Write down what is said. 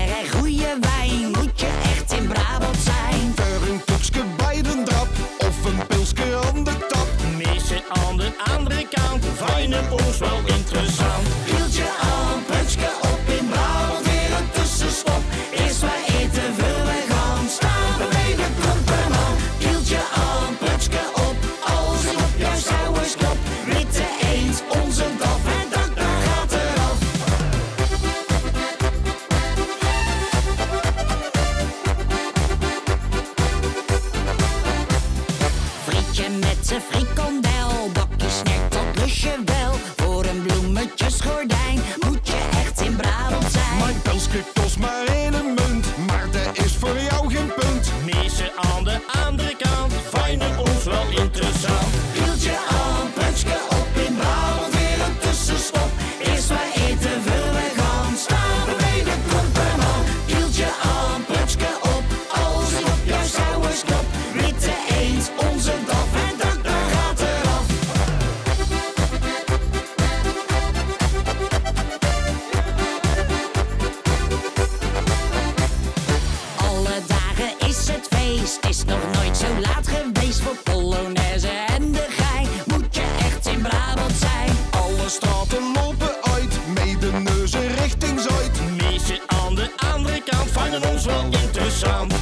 erg goede wijn, moet je echt in Brabant zijn. Voor een koekske bij de drap of een pilske aan de tap. Meestal aan de andere kant, vinden ons wel interessant. Pieltje aan, punchke op in Brabant, weer een tussenstop. Eerst wij eten, veel we gaan staan, beneden klompen aan. Pieltje aan, punchke op, als ik op jouw sauwers klop. Witte eend, onze daf, en daar gaat eraf. Frietje met z'n frikandel, bakje snack, dat lust je wel. Voor een bloemetjesgordijn moet je echt in Brabant zijn. Mijn pilske kost maar 1 munt, maar dat is voor jou geen punt. Meestal aan de andere kant, vinden ons wel interessant. Pieltje aan, punchke op in Brabant, weer een tussenstop. Eerst wij eten, veel we gaan staan, beneden klompen aan. Pieltje aan, punchke op, als ik op jouw sauwers klop. Witte eend, onze daf, en daar gaat eraf. Alle dagen is het feest, is nog nooit zo laat geweest. Voor Polonaise en de gein moet je echt in Brabant zijn. Alle straten lopen uit, Medeneuzen richting Zuid. Meestal aan de andere kant, vinden ons wel interessant.